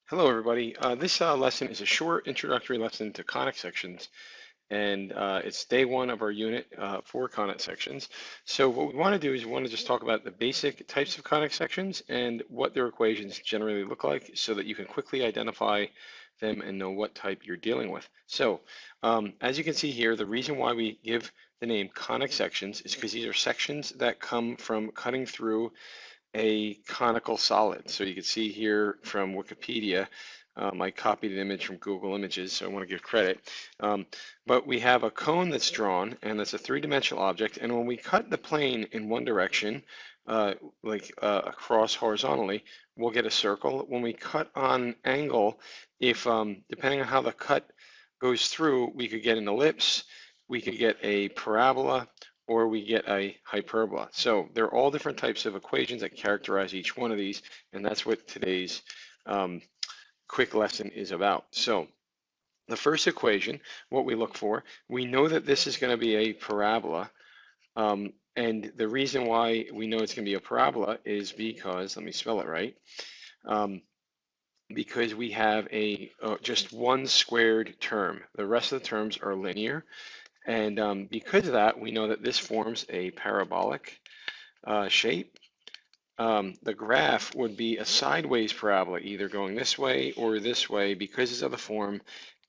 Hello, everybody. This lesson is a short introductory lesson to conic sections, and it's day one of our unit for conic sections. So what we want to do is we want to just talk about the basic types of conic sections and what their equations generally look like so that you can quickly identify them and know what type you're dealing with. So as you can see here, the reason why we give the name conic sections is because these are sections that come from cutting through a conical solid. So you can see here from Wikipedia, I copied an image from Google Images, so I want to give credit. But we have a cone that's drawn, and that's a three-dimensional object. And when we cut the plane in one direction, across horizontally, we'll get a circle. When we cut on angle, if depending on how the cut goes through, we could get an ellipse, we could get a parabola, or we get a hyperbola. So there are all different types of equations that characterize each one of these, and that's what today's quick lesson is about. So the first equation, what we look for, we know that this is going to be a parabola, and the reason why we know it's going to be a parabola is because, let me spell it right, because we have just one squared term. The rest of the terms are linear. And because of that, we know that this forms a parabolic shape. The graph would be a sideways parabola, either going this way or this way, because it's of the form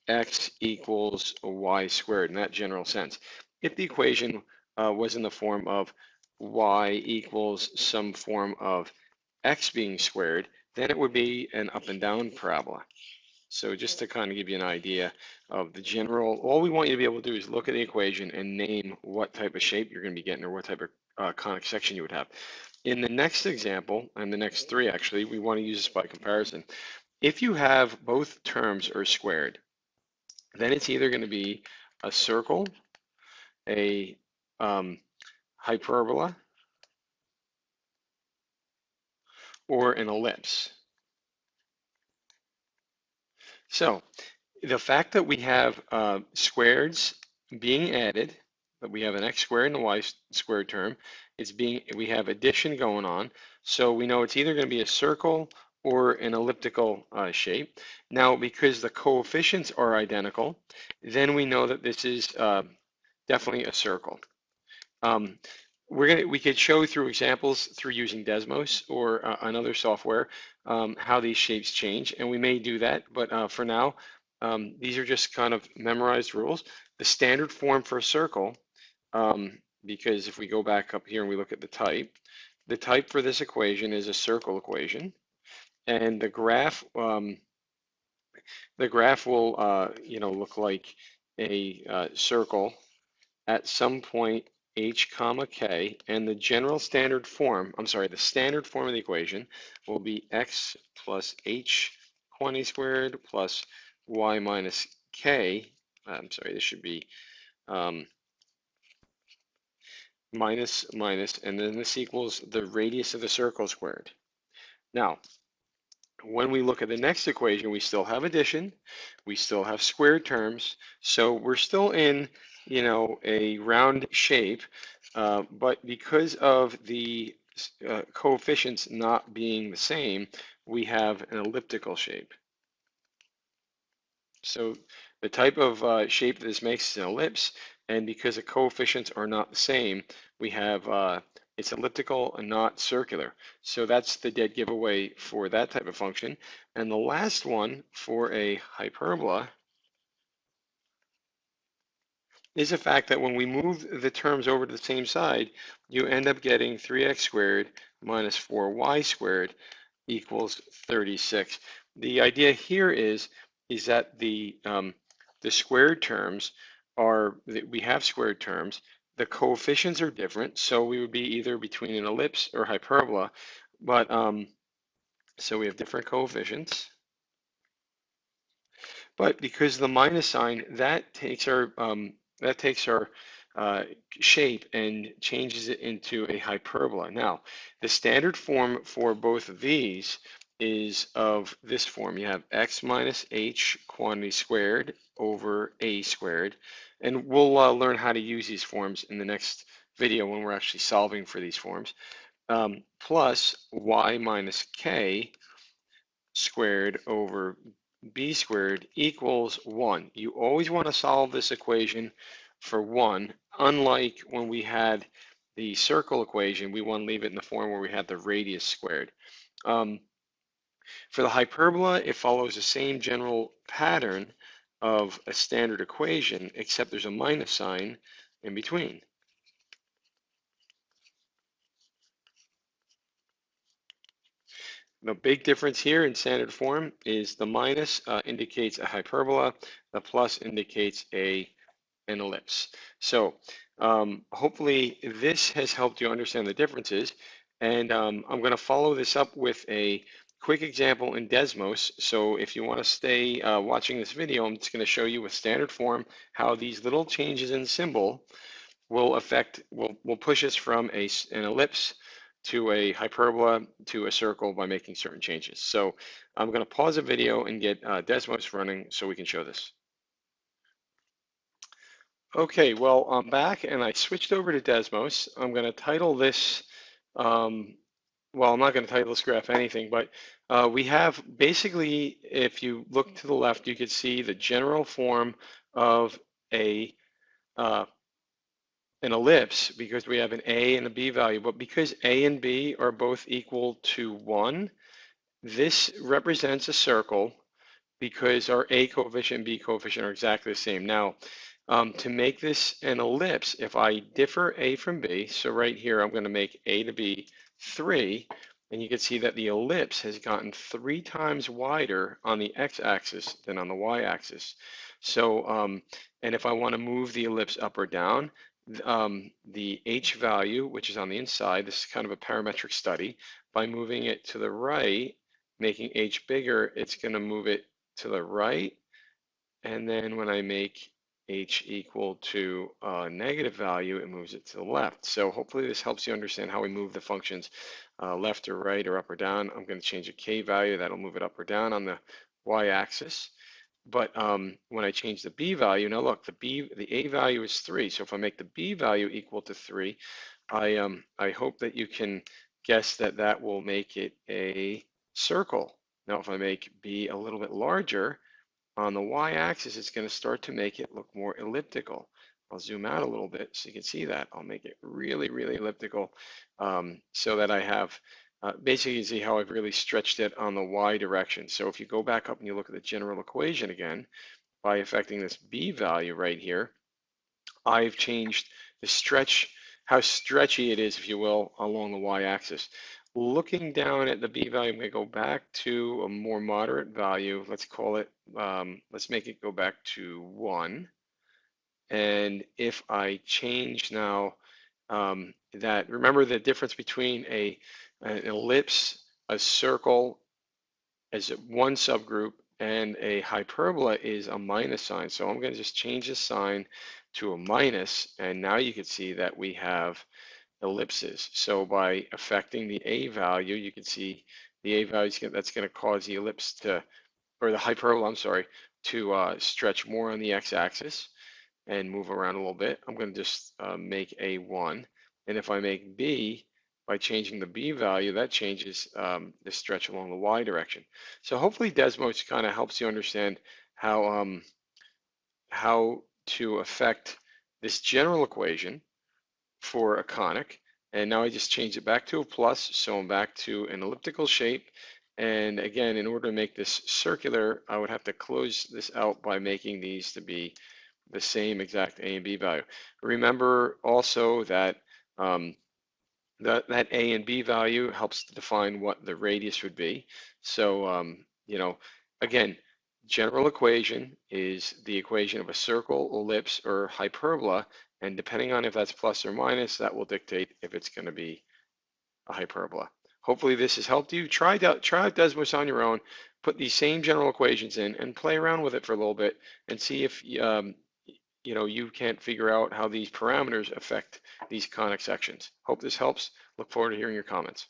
x equals y squared in that general sense. If the equation was in the form of y equals some form of x being squared, then it would be an up and down parabola. So just to kind of give you an idea of the general, all we want you to be able to do is look at the equation and name what type of shape you're going to be getting or what type of conic section you would have. In the next example, and the next three actually, we want to use this by comparison. If you have both terms are squared, then it's either going to be a circle, a hyperbola, or an ellipse. So the fact that we have squareds being added, that we have an x squared and a y squared term, we have addition going on. So we know it's either going to be a circle or an elliptical shape. Now, because the coefficients are identical, then we know that this is definitely a circle. We could show through examples through using Desmos or another software how these shapes change, and we may do that, but for now, these are just kind of memorized rules. The standard form for a circle, because if we go back up here and we look at the type for this equation is a circle equation, and the graph will look like a circle at some point h comma k, and the standard form of the equation will be x plus h quantity squared plus y minus k. This should be minus, and then this equals the radius of the circle squared. Now, when we look at the next equation, we still have addition, we still have squared terms, so we're still in, a round shape, but because of the coefficients not being the same, we have an elliptical shape. So the type of shape that this makes is an ellipse, and because the coefficients are not the same, we have it's elliptical and not circular. So that's the dead giveaway for that type of function. And the last one for a hyperbola is the fact that when we move the terms over to the same side, you end up getting 3x squared minus 4y squared equals 36. The idea here is that the squared terms we have squared terms. The coefficients are different, so we would be either between an ellipse or hyperbola, but so we have different coefficients. But because the minus sign, that takes our shape and changes it into a hyperbola. Now, the standard form for both of these is of this form. You have x minus h quantity squared over a squared. And we'll learn how to use these forms in the next video when we're actually solving for these forms. Plus y minus k squared over b squared equals 1. You always want to solve this equation for 1, unlike when we had the circle equation, we want to leave it in the form where we had the radius squared. For the hyperbola, it follows the same general pattern of a standard equation, except there's a minus sign in between. The big difference here in standard form is the minus indicates a hyperbola, the plus indicates an ellipse. So hopefully this has helped you understand the differences, and I'm going to follow this up with a quick example in Desmos. So if you want to stay watching this video, I'm just going to show you with standard form how these little changes in symbol will push us from an ellipse to a hyperbola to a circle by making certain changes. So I'm going to pause the video and get Desmos running so we can show this. Okay, well, I'm back and I switched over to Desmos. I'm going to title this, well, I'm not going to title this graph anything, but we have basically, if you look to the left, you could see the general form of a an ellipse because we have an A and a B value, but because A and B are both equal to 1, this represents a circle because our A coefficient and B coefficient are exactly the same. Now, to make this an ellipse, if I differ A from B, so right here I'm going to make A to be 3, and you can see that the ellipse has gotten 3 times wider on the x-axis than on the y-axis. So, and if I want to move the ellipse up or down, the h value, which is on the inside, this is kind of a parametric study, by moving it to the right, making h bigger, it's going to move it to the right, and then when I make h equal to a negative value, it moves it to the left. So hopefully this helps you understand how we move the functions left or right or up or down. I'm going to change a k value, that'll move it up or down on the y-axis. But when I change the b value, now look, the a value is 3. So if I make the b value equal to 3, I hope that you can guess that that will make it a circle. Now if I make b a little bit larger, on the y-axis, it's going to start to make it look more elliptical. I'll zoom out a little bit so you can see that. I'll make it really, really elliptical so that I have, basically you see how I've really stretched it on the y direction. So if you go back up and you look at the general equation again, by affecting this b value right here, I've changed the stretch, how stretchy it is, if you will, along the y-axis. Looking down at the b value, I'm going to go back to a more moderate value. Let's call it, let's make it go back to 1. And if I change now that, remember the difference between an ellipse, a circle as one subgroup, and a hyperbola is a minus sign. So I'm going to just change the sign to a minus, and now you can see that we have ellipses. So by affecting the a value, you can see the a value, that's going to cause the ellipse to, or the hyperbola, I'm sorry, to stretch more on the x-axis and move around a little bit. I'm going to just make a 1. And if I make b, by changing the b value, that changes the stretch along the y direction. So hopefully Desmos kind of helps you understand how to affect this general equation for a conic. And now I just change it back to a plus, so I'm back to an elliptical shape. And again, in order to make this circular, I would have to close this out by making these to be the same exact A and B value. Remember also that that A and B value helps to define what the radius would be. So, you know, again, general equation is the equation of a circle, ellipse, or hyperbola, and depending on if that's plus or minus, that will dictate if it's going to be a hyperbola. Hopefully this has helped you. Try out Desmos on your own, put these same general equations in, and play around with it for a little bit, and see if you know, you can't figure out how these parameters affect these conic sections. Hope this helps. Look forward to hearing your comments.